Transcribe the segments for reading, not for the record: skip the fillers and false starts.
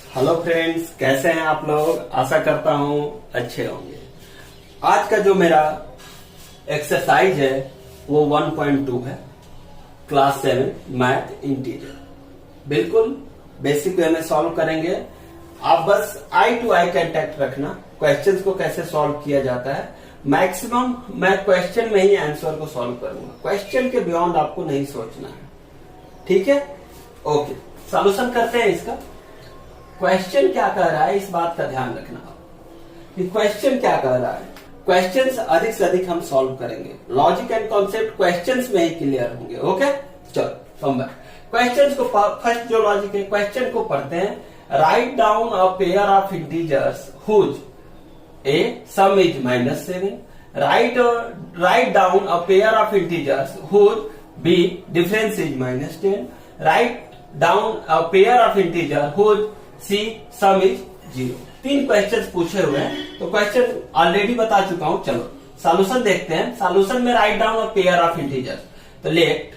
Hello friends, कैसे हैं आप लोग। आशा करता हूं अच्छे होंगे। आज का जो मेरा एक्सरसाइज है वो 1.2 है, क्लास 7 मैथ इंटीजर। बिल्कुल बेसिक वे में सॉल्व करेंगे। आप बस आई टू आई कांटेक्ट रखना। क्वेश्चंस को कैसे सॉल्व किया जाता है, मैक्सिमम मैं क्वेश्चन में ही आंसर को सॉल्व करूंगा। क्वेश्चन के बियॉन्ड आपको नहीं सोचना है, ठीक है। ओके, सॉल्यूशन करते हैं इसका। क्वेश्चन क्या कह रहा है इस बात का ध्यान रखना कि क्वेश्चन क्या कह रहा है। क्वेश्चंस अधिक से अधिक हम सॉल्व करेंगे। लॉजिक एंड कॉन्सेप्ट क्वेश्चंस में ही क्लियर होंगे। ओके, चलो कम बैक। क्वेश्चंस को फर्स्ट जो लॉजिक है, क्वेश्चन को पढ़ते हैं। Right down a pair of integers whose a sum is -7। Right down a pair of integers whose b difference is -10। Right down a pair of integer whose c sum is 0। 3 questions पूछे हुए हैं, तो question already बता चुका हूं। चलो solution देखते हैं। सॉल्यूशन में right down a pair of integers, तो लेट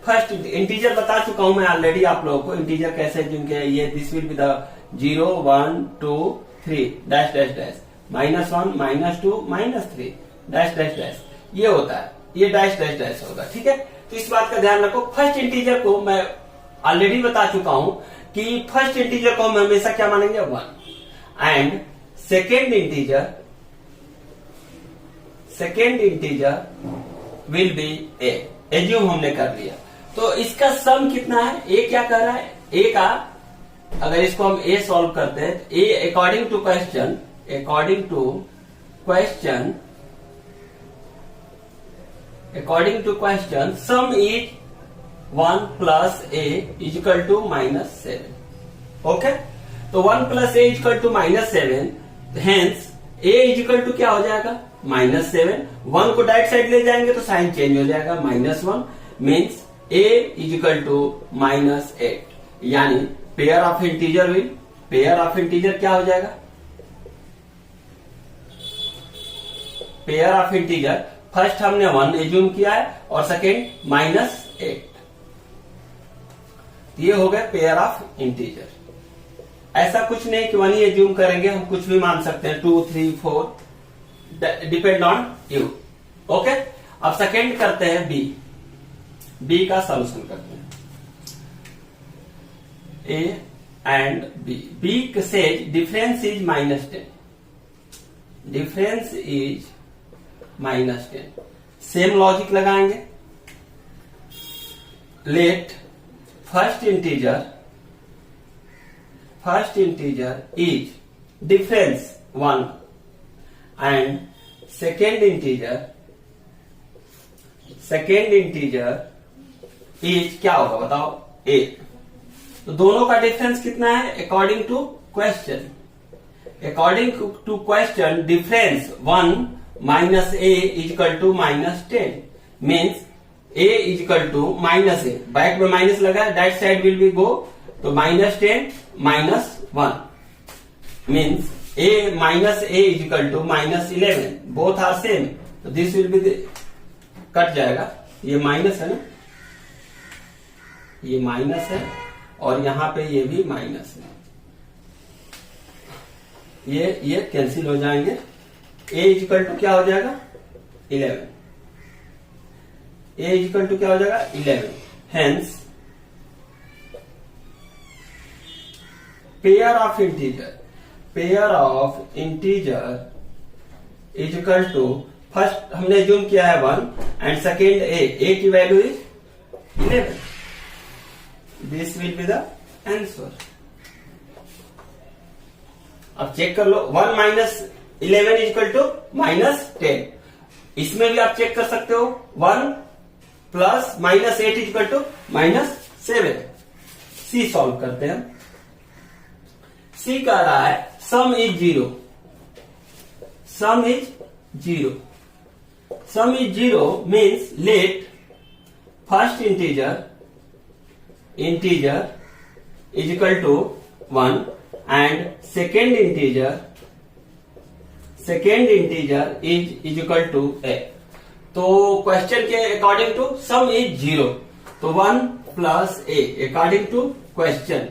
फर्स्ट इंटीजर बता चुका हूं मैं ऑलरेडी आप लोगों को। इंटीजर कैसे, जिनके ये this will be the 0 1 2 3 dash dash dash -1 -2 -3 dash dash dash, ये होता है, ये डैश डैश डैश होगा, ठीक है। तो इस बात का ध्यान रखो। फर्स्ट इंटीजर को मैं ऑलरेडी बता चुका हूं कि फर्स्ट इंटीजर को हम हमेशा क्या मानेंगे, 1। And second integer will be A. Assume हमने कर लिया। तो इसका सम कितना है, ए क्या कर रहा है, ए का अगर इसको हम ए सॉल्व करते हैं तो a according to question sum is 1 plus a is equal to -7। Okay, तो 1 plus a is equal to -7, hence a is equal to क्या हो जाएगा, -7। 1 को डायरेक्ट साइड ले जाएंगे तो साइन चेंज हो जाएगा, -1 means a is equal to -8। यानी पेयर ऑफ इंटीजर क्या हो जाएगा, पेयर ऑफ इंटीजर फर्स्ट हमने 1 एज्यूम किया है और सेकेंड -8। ये हो गया पेयर ऑफ इंटीजर। ऐसा कुछ नहीं कि 1 ही एज्यूम करेंगे, हम कुछ भी मान सकते हैं, 2 3 4, डिपेंड ऑन यू। ओके, अब सेकेंड करते हैं बी का सॉल्यूशन करते हैं। A and b says difference is -10। Difference is -10। Same logic लगाएंगे। Let first integer is difference 1 and second integer is क्या होगा बताओ, ए। तो दोनों का डिफरेंस कितना है, according to question difference 1 minus a is equal to -10 means a is equal to -a। Back में माइनस लगा, that side will be go, तो -10 -1 means a minus a is equal to -11। Both are same, तो this will be cut जाएगा। ये minus है ना, ये minus है और यहां पे ये भी माइनस है, ये कैंसिल हो जाएंगे। a इज इक्वल टू क्या हो जाएगा, 11। a इज इक्वल टू क्या हो जाएगा, 11। Hence pair of integer is equal to, first हमने जूम किया है 1 एंड सेकेंड ए की value is 11। This will be the answer. अब चेक कर लो, 1 माइनस 11 इज इक्वल टू -10। इसमें भी आप चेक कर सकते हो, 1 plus -8 is equal to -7। C solve करते हैं। सी कह रहा है sum is 0। Sum is 0 means late first integer is equal to 1 and second integer is equal to a. तो क्वेश्चन के अकॉर्डिंग टू सम इज 0, तो 1 plus a according to question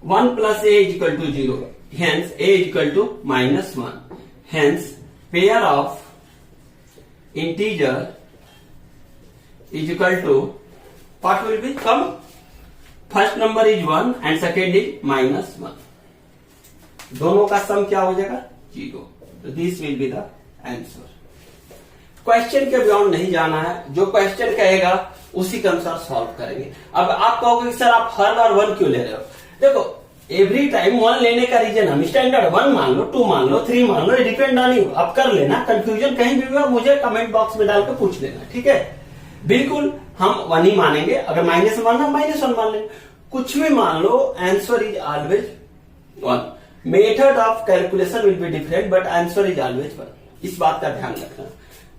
1 plus a is equal to 0, hence a is equal to -1, hence pair of integer is equal to what will be sum? First number is 1 and second is -1. दोनों का सम क्या हो जाएगा? 0. तो this will be the answer. Question के beyond नहीं जाना है, जो क्वेश्चन कहेगा उसी के अनुसार सॉल्व करेंगे. अब आप कहोगे कि सर आप हर बार 1 क्यों ले रहे हो? देखो एवरी टाइम 1 लेने का रीजन हम स्टैंडर्ड 1 मान लो, 2 मान लो, 3 मान लो, डिपेंड ऑन यू. अब कर लेना, कंफ्यूजन कहीं भी हुआ मुझे कमेंट बॉक्स में डाल के पूछ लेना, ठीक है? बिल्कुल हम 1 ही मानेंगे. अगर -1 मानना -1 मान लेंगे, कुछ भी मान लो, answer is always 1. Method of calculation will be different but answer is always 1. इस बात का ध्यान रखना.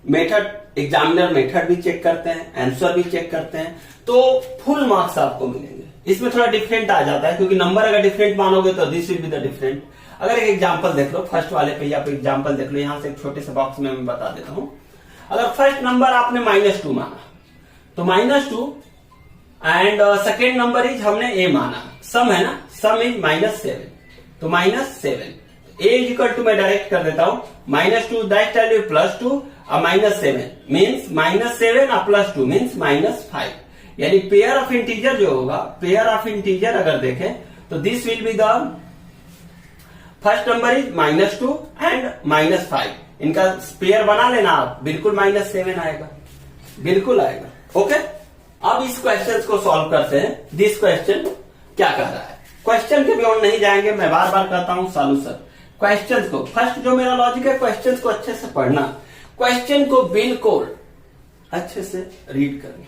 मेथड एग्जामिनर मेथड भी चेक करते हैं, आंसर भी चेक करते हैं, तो फुल मार्क्स आपको मिलेंगे. इसमें थोड़ा डिफरेंट आ जाता है क्योंकि नंबर अगर डिफरेंट मानोगे तो this will be the different. अगर एक एग्जाम्पल देख लो, फर्स्ट वाले पे या एग्जाम्पल देख लो, यहां से एक छोटे से बॉक्स में मैं बता देता हूं. अगर फर्स्ट नंबर आपने -2 माना तो -2 एंड सेकेंड नंबर इज हमने ए माना, सम है ना, सम इज -7, तो -7. ए इज इक्वल टू मैं डायरेक्ट कर देता हूं, -2 दैट वैल्यू +2 और -7 मीन्स -7 और +2 मीन्स -5. यानी पेयर ऑफ इंटीजर जो होगा, पेयर ऑफ इंटीजर अगर देखें तो this will be the first number is -2 and -5. इनका पेयर बना लेना आप, बिल्कुल -7 आएगा, बिल्कुल आएगा. ओके, अब इस क्वेश्चन को सॉल्व करते हैं. दिस क्वेश्चन क्या कह रहा है? क्वेश्चन के बियॉन्ड नहीं जाएंगे, मैं बार बार कहता हूं सॉल्यूशन. क्वेश्चन को फर्स्ट जो मेरा लॉजिक है, क्वेश्चन को अच्छे से पढ़ना, क्वेश्चन को बिल्कुल अच्छे से रीड करना,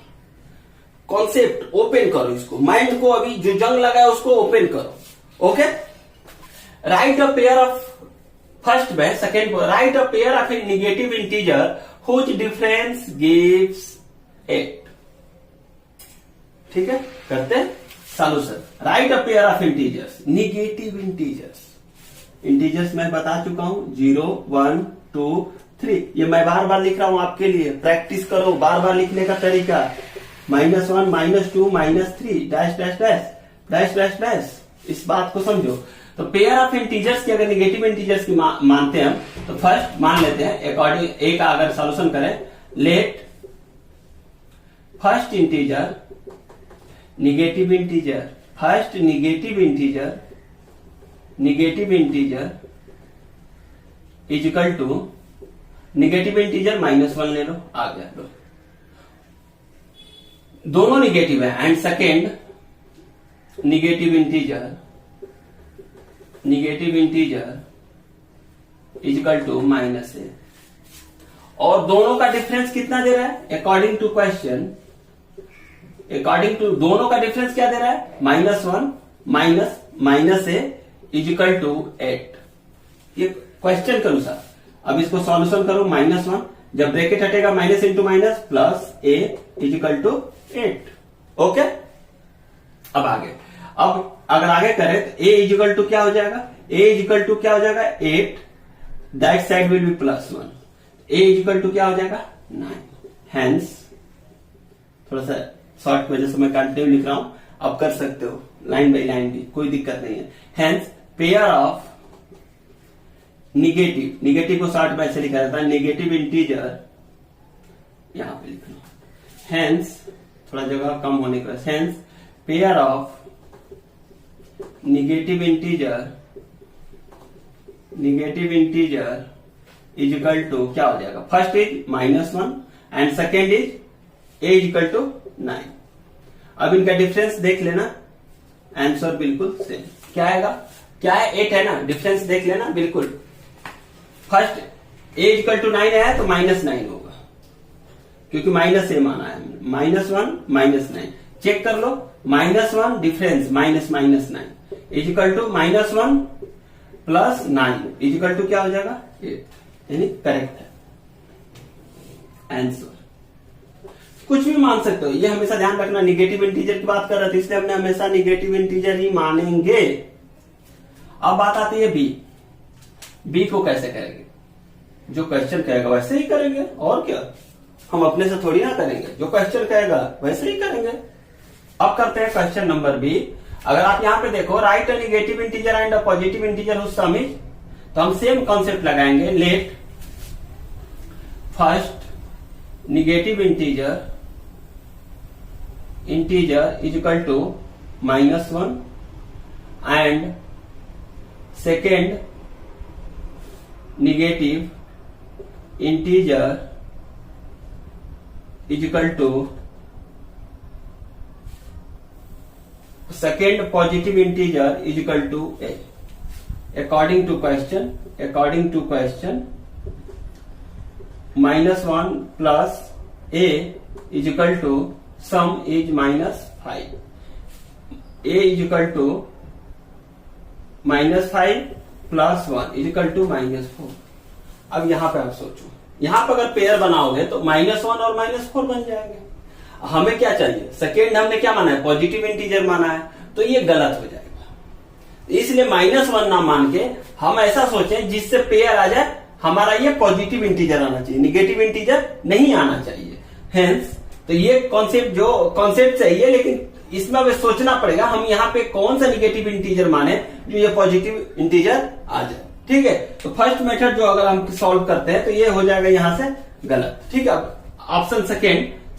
कॉन्सेप्ट ओपन करो, इसको माइंड को अभी जो जंग लगा है उसको ओपन करो. Okay, right a pair of, first में सेकेंड को right a pair of a negative integer whose difference gives 8. ठीक है, करते हैं solution. Right a pair of integers, negative integers. Integers मैं बता चुका हूं, 0, 1, 2, 3. ये मैं बार बार लिख रहा हूं आपके लिए, प्रैक्टिस करो. बार बार लिखने का तरीका -1, -2, -3 dash dash dash dash dash dash. इस बात को समझो. तो पेयर ऑफ इंटीजर्स की अगर नेगेटिव इंटीजर्स की मानते हैं हम, तो फर्स्ट मान लेते हैं अकॉर्डिंग ए का अगर सॉल्यूशन करें, let first integer negative integer, first negative integer is equal to negative integer -1 ले लो, आ गया. लो दोनों नेगेटिव है. And second negative integer is equal to -a. और दोनों का डिफरेंस कितना दे रहा है? According to question, according to दोनों का डिफरेंस क्या दे रहा है? -1 -a इज इक्वल टू 8. ये क्वेश्चन के अनुसार. अब इसको सॉल्यूशन करो, -1 जब ब्रैकेट हटेगा minus into minus plus a is equal to 8. Okay, अब आगे, अब अगर आगे करें तो a इज इक्वल टू क्या हो जाएगा? a इज इक्वल टू क्या हो जाएगा? 8. That side will be +1. a is equal to क्या हो जाएगा? 9. हेंस थोड़ा सा शॉर्ट वजह से मैं कंटिन्यू लिख रहा हूं, अब कर सकते हो लाइन बाई लाइन भी, कोई दिक्कत नहीं है. हेंस पेयर ऑफ निगेटिव को शॉर्ट में ऐसे लिखा जाता है, नेगेटिव इंटीजर यहां पे लिख लो. हेंस थोड़ा जगह कम होने का, hence pair of negative integer is equal to क्या हो जाएगा? First is -1 and second is a is equal to 9. अब इनका डिफरेंस देख लेना, आंसर बिल्कुल सेम. क्या आएगा? क्या है? 8 है ना, डिफरेंस देख लेना बिल्कुल. First a is equal to 9 है तो -9 होगा क्योंकि -a माना है. -1 -9 चेक कर लो. -1 difference -9 is equal to -1 plus 9 is equal to क्या हो जाएगा? 8. यानी करेक्ट है आंसर. कुछ भी मान सकते हो, ये हमेशा ध्यान रखना. निगेटिव इंटीजर की बात कर रहे थे इसलिए हमने हमेशा निगेटिव इंटीजर ही मानेंगे. अब बात आती है बी को कैसे करेंगे. जो क्वेश्चन कहेगा वैसे ही करेंगे, और क्या, हम अपने से थोड़ी ना करेंगे, जो क्वेश्चन कहेगा वैसे ही करेंगे। अब करते हैं क्वेश्चन नंबर बी। अगर आप यहां पे देखो, right a negative integer and a positive integer whose sum is, तो हम सेम कॉन्सेप्ट लगाएंगे। Let first negative integer is equal to -1 and second negative integer is equal to second positive integer is equal to a. According to question, -1 plus a is equal to sum is -5. a is equal to -5 plus 1 is equal to -4. अब यहां पे आप सोचो, यहां पर अगर pair बनाओगे तो -1 और -4 बन जाएंगे। हमें क्या चाहिए, सेकेंड हमने क्या माना है, पॉजिटिव इंटीजर माना है, तो ये गलत हो जाएगा। इसलिए -1 ना मान के हम ऐसा सोचें जिससे पेयर आ जाए, हमारा ये पॉजिटिव इंटीजर आना चाहिए, निगेटिव इंटीजर नहीं आना चाहिए। हेंस तो ये कॉन्सेप्ट सही है, लेकिन इसमें अब सोचना पड़ेगा हम यहाँ पे कौन सा निगेटिव इंटीजर माने जो ये पॉजिटिव इंटीजर आ जाए। ठीक है, तो फर्स्ट मेथड जो अगर हम सॉल्व करते हैं तो ये हो जाएगा यहां से गलत। ठीक है, अब ऑप्शन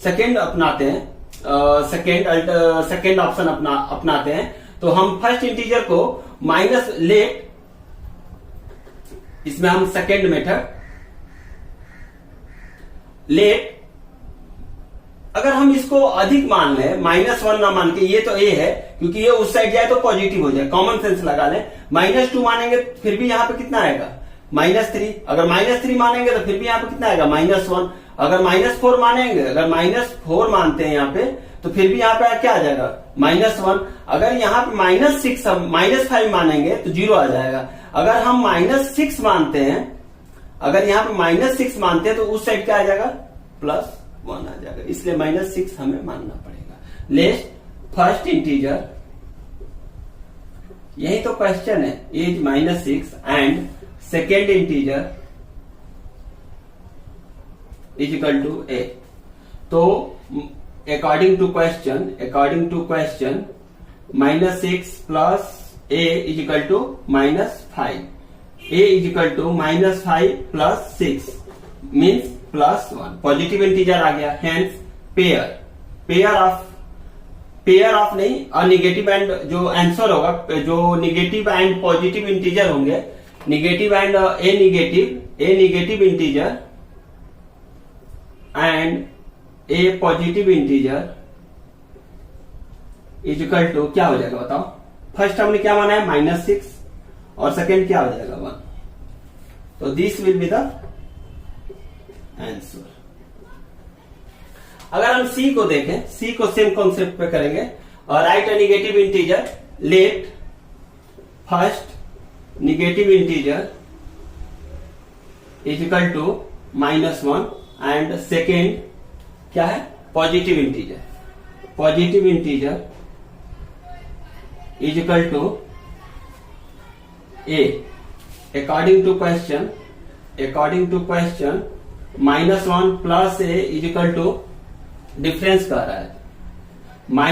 सेकेंड अपनाते हैं, सेकेंड ऑप्शन अपनाते हैं। तो हम फर्स्ट इंटीजर को माइनस लेट, इसमें हम सेकेंड मेथड लेट, अगर हम इसको अधिक मान लें, -1 ना मान के, ये तो ए है क्योंकि ये उस साइड जाए तो पॉजिटिव हो जाए, कॉमन सेंस लगा लें। -2 मानेंगे फिर भी यहां पे कितना आएगा, -3। अगर -3 मानेंगे तो फिर भी यहां पे कितना आएगा, -1। अगर -4 मानेंगे, अगर -4 मानते हैं यहां पे, तो फिर भी यहां पे क्या आ जाएगा, -1। अगर यहां पे -5 मानेंगे तो 0 आ जाएगा। अगर हम -6 मानते हैं, अगर यहां पे -6 मानते हैं तो उस साइड क्या आ जाएगा, +1 आ जाएगा। इसलिए -6 हमें मानना पड़ेगा। लेट फर्स्ट इंटीजर, यही तो क्वेश्चन है, is -6 and second integer is equal to a। तो according to question -6 plus a is equal to -5। a is equal to -5 plus 6 means +1। Positive integer आ गया, हेंस पेयर ऑफ नहीं, negative and जो answer होगा, जो negative and positive integer होंगे, negative and a negative integer and a positive integer is equal to क्या हो जाएगा बताओ। फर्स्ट हमने क्या माना है, -6, और सेकेंड क्या हो जाएगा, 1। तो this will be the answer. अगर हम सी को देखें, सी को सेम कॉन्सेप्ट पे करेंगे, और right a negative integer, let first negative integer is equal to -1 and second क्या है, positive integer is equal to a। According to question -1 plus a is equal to, difference कर रहा है, -a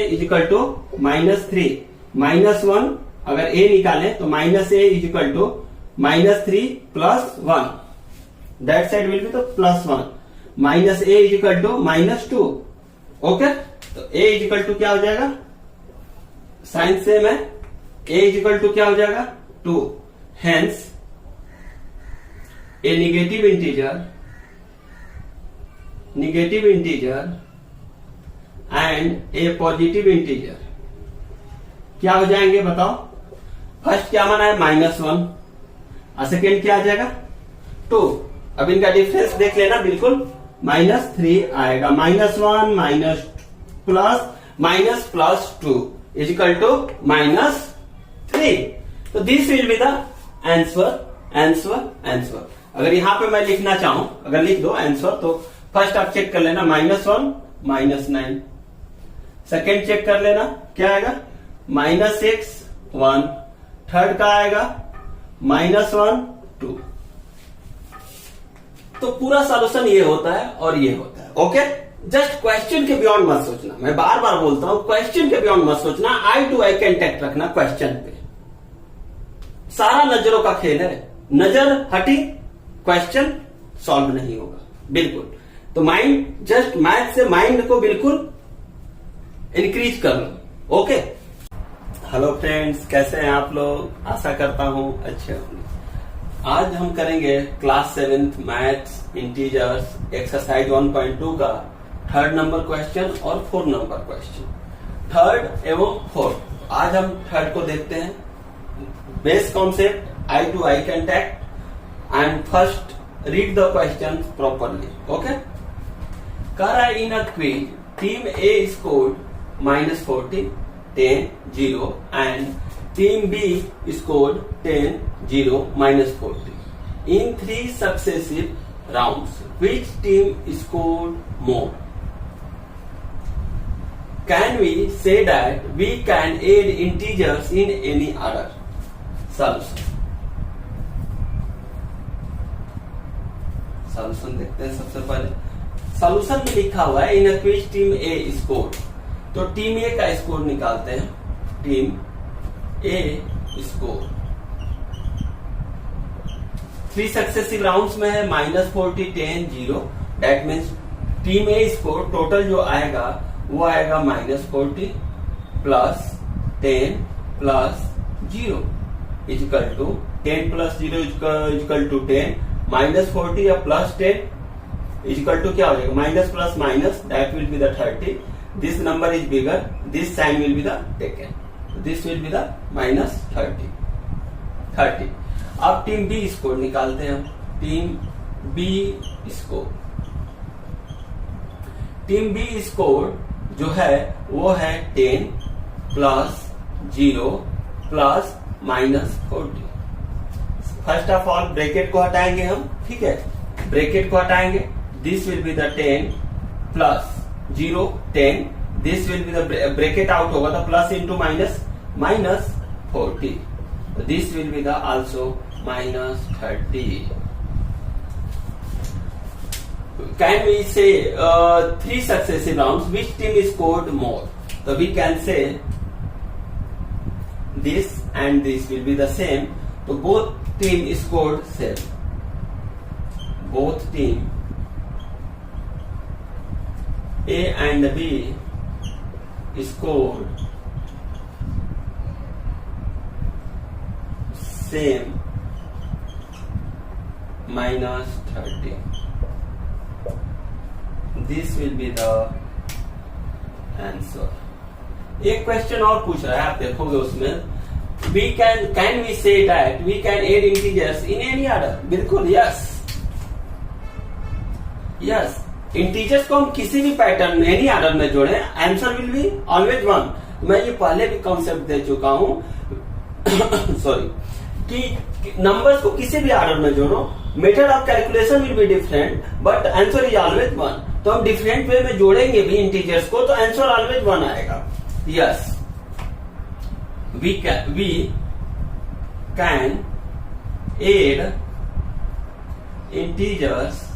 इज इक्वल टू -3। -1 अगर a निकालें तो -a is equal to -3 plus 1, that side will be तो +1। -a is equal to -2। Okay, तो a is equal to क्या हो जाएगा, साइन सेम है, a इज इक्वल टू क्या हो जाएगा, 2। Hence a negative integer and a positive integer क्या हो जाएंगे बताओ। फर्स्ट क्या माना है, -1, और सेकेंड क्या आ जाएगा, 2। अब इनका डिफरेंस देख लेना, बिल्कुल -3 आएगा। -1 प्लस 2 इज इक्वल टू -3। तो this will be the answer. अगर यहां पे मैं लिखना चाहूं, अगर लिख दो आंसर, तो फर्स्ट आप चेक कर लेना, -1 -9। सेकेंड चेक कर लेना क्या आएगा, -6 1। थर्ड का आएगा -1 2। तो पूरा सॉल्यूशन ये होता है और ये होता है। ओके, जस्ट क्वेश्चन के बियॉन्ड मत सोचना, मैं बार बार बोलता हूं क्वेश्चन के बियॉन्ड मत सोचना, आई टू आई कांटेक्ट रखना क्वेश्चन पे। सारा नजरों का खेल है, नजर हटी क्वेश्चन सॉल्व नहीं होगा बिल्कुल। तो माइंड, जस्ट मैथ से माइंड को बिल्कुल इंक्रीज कर लो। ओके, हेलो फ्रेंड्स, कैसे हैं आप लोग? आशा करता हूं अच्छे होंगे। आज हम करेंगे class 7th maths integers exercise 1.2 का 3rd नंबर क्वेश्चन और 4th नंबर क्वेश्चन, 3rd एवं 4th। आज हम 3rd को देखते हैं। Base concept eye to eye contact and first read the question properly. Okay, कर in a quiz team A scored -40, 10, 0 and team B scored 10, 0, -40 in 3 successive rounds. Which team scored more? Can we say that we can add integers in any order? Solution देखते हैं। सबसे पहले solution में लिखा हुआ है in a quiz team A score, तो team A का स्कोर निकालते हैं। Team A score 3 successive rounds में है, -40, 10, 0। That means team A score total जो आएगा वो आएगा -40 plus 10 plus 0 equal to 10 plus 0 equal to 10, -40 या प्लस 10 इक्वल टू क्या हो जाएगा? Minus plus minus, that will be the 30। This number is bigger, this sign will be the taken. This will be the -30। अब team B score निकालते हैं हम। Team B score, team B score जो है वो है 10 plus 0 plus -40। First of all bracket को हटाएंगे हम, ठीक है, ब्रैकेट को हटाएंगे। This will be the 10 plus 0, 10, this will be the bracket out होगा तो plus into minus, -40, this will be the also -30। Can we say 3 successive rounds which team scored more? So we can say this and this will be the same, so both team scored same, both team A and B scored same, -30। This will be the answer। एक question और पूछ रहा है, आप देखोगे उसमें, can we say that we can add integers in any order? बिल्कुल yes, integers को हम किसी भी पैटर्न एनी ऑर्डर में जोड़े, आंसर विल बी ऑलवेज 1। मैं ये पहले भी कॉन्सेप्ट दे चुका हूं सॉरी, कि नंबर्स को किसी भी ऑर्डर में जोड़ो, method of calculation will be different but answer is always 1। तो हम डिफरेंट वे में जोड़ेंगे भी इंटीजर्स को तो आंसर ऑलवेज 1 आएगा। Yes, we can add integers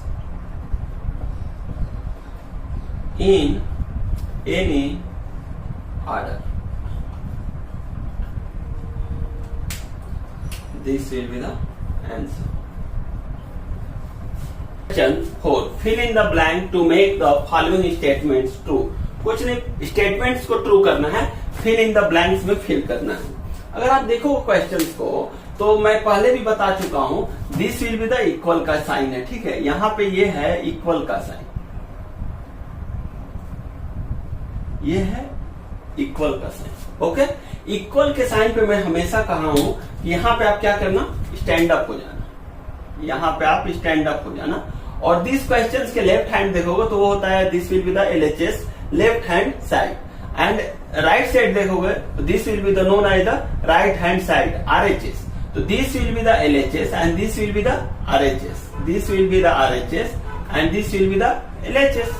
in any order। This will be the answer। Question 4, fill in the blank to make the following statements true। कुछ नहीं, स्टेटमेंट्स को ट्रू करना है, फिल इन द ब्लैंक्स में fill करना है। अगर आप देखो क्वेश्चंस को तो मैं पहले भी बता चुका हूं, this will be the equal का साइन है, ठीक है, यहां पे ये है इक्वल का साइन, ये है इक्वल का साइन। ओके, इक्वल के साइन पे मैं हमेशा कहा हूं, यहां पे आप क्या करना, स्टैंड अप हो जाना, यहां पे आप स्टैंड अप हो जाना। और दिस क्वेश्चंस के लेफ्ट हैंड देखोगे तो वो होता है this will be the LHS, left hand side, and right side देखोगे this will be the known as the right hand side, RHS. तो this will be the LHS and this will be the RHS, this will be the RHS and this will be the LHS.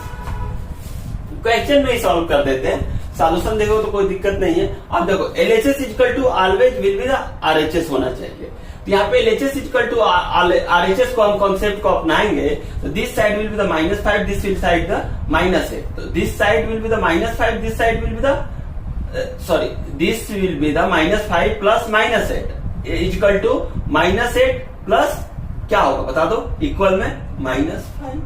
Question में ही solve कर देते हैं, solution देखो तो कोई दिक्कत नहीं है। अब देखो LHS equal to always will be the RHS होना चाहिए। तो यहाँ पे LHS इक्वल टू RHS को हम कॉन्सेप्ट को अपनाएंगे तो this side will be the -5, this will side the -8, तो this side will be the -5, this side will be the this will be the -5 plus -8 equal to -8 plus क्या होगा बता दो, इक्वल में -5,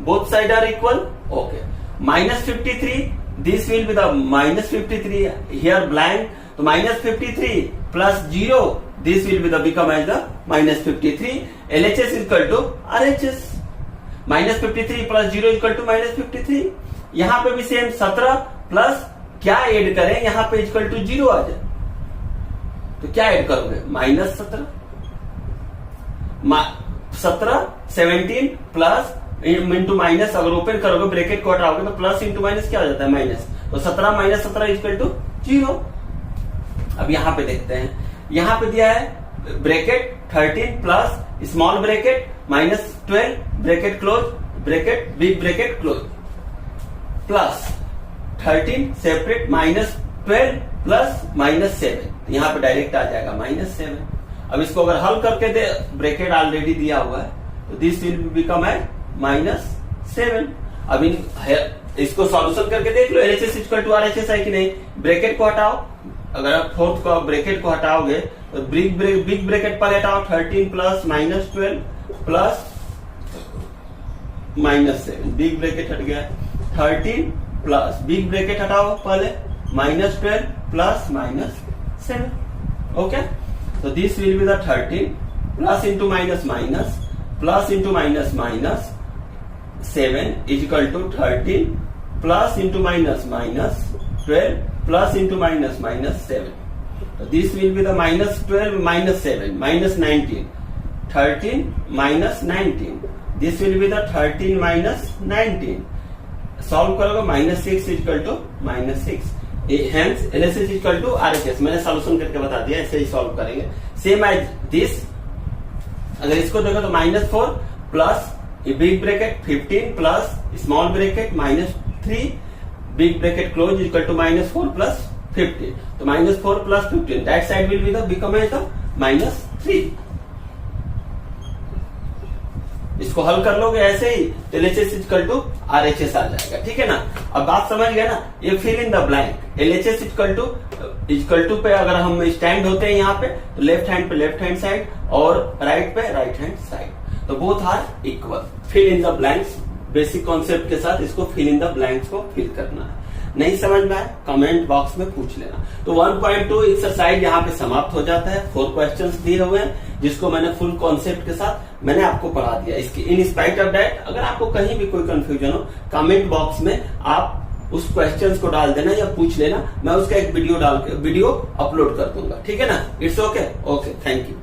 both side are equal, okay. -53, this will be the -53 here blank, तो -53 plus 0, this will be the become as the -53, LHS equal to RHS, -53 plus 0 equal to -53। यहां पे भी same 17 plus क्या ऐड करें, यहां पे इक्वल टू 0 आ जाए, तो क्या ऐड करोगे, -17, 17 प्लस इंटू माइनस, अगर ओपन करोगे ब्रैकेट को हटाओगे तो प्लस इंटू माइनस क्या हो जाता है, माइनस, तो 17 - 17 इक्वल टू 0। अब यहां पे देखते हैं, यहां पे दिया है bracket 13 plus small bracket -12 bracket close bracket big bracket close plus 13 separate -12 plus -7, यहां पे डायरेक्ट आ जाएगा -7। अब इसको अगर हल करके दे, ब्रैकेट ऑलरेडी दिया हुआ है, तो दिस विल बिकम एट -7। अब इसको सॉल्यूशन करके देख लो, LHS इक्वल टू RHS है कि नहीं, ब्रैकेट को हटाओ, अगर आप फोर्थ को ब्रैकेट को हटाओगे तो बिग ब्रैकेट पर हटाओ, 13 प्लस -12 प्लस -7, बिग ब्रैकेट हट गया, 13 प्लस बिग ब्रैकेट हटाओ पहले, -12 प्लस -7, ओके। तो this will be the 13 plus into minus minus plus into minus minus 7 is equal to 13 plus into minus minus 12 plus into minus minus 7. So this will be the minus 12 minus 7 minus 19. 13 minus 19. This will be the 13 minus 19. Solve करोगे minus 6 is equal to minus 6. Hence LHS is equal to RHS. मैंने solution करके बता दिया, ऐसे ही solve करेंगे. Same as this. अगर इसको देखो तो -4 plus big bracket 15 plus small bracket -3 big bracket close equal to -4 plus 15. तो -4 plus 15 that side will be the become as the -3. इसको हल कर लोगे ऐसे ही तो LHS इक्वल टू RHS आ जाएगा. ठीक है ना. अब बात समझ गया ना. ये fill in the blank. LHS equal to पे अगर हम स्टैंड होते हैं यहाँ पे तो लेफ्ट हैंड पे लेफ्ट हैंड साइड और राइट पे राइट हैंड साइड. तो both are equal. Fill in the blanks. Basic concept के साथ इसको फिल इन द ब्लैंक्स को फिल करना है. नहीं समझ में आए कमेंट बॉक्स में पूछ लेना. तो 1.2 एक्सरसाइज यहाँ पे समाप्त हो जाता है. 4 क्वेश्चंस दिए हुए हैं जिसको मैंने फुल कॉन्सेप्ट के साथ मैंने आपको पढ़ा दिया. इसकी इन स्पाइट ऑफ दैट अगर आपको कहीं भी कोई कंफ्यूजन हो कमेंट बॉक्स में आप उस क्वेश्चंस को डाल देना या पूछ लेना. मैं उसका एक वीडियो अपलोड कर दूंगा. ठीक है ना. It's okay. Okay, thank you.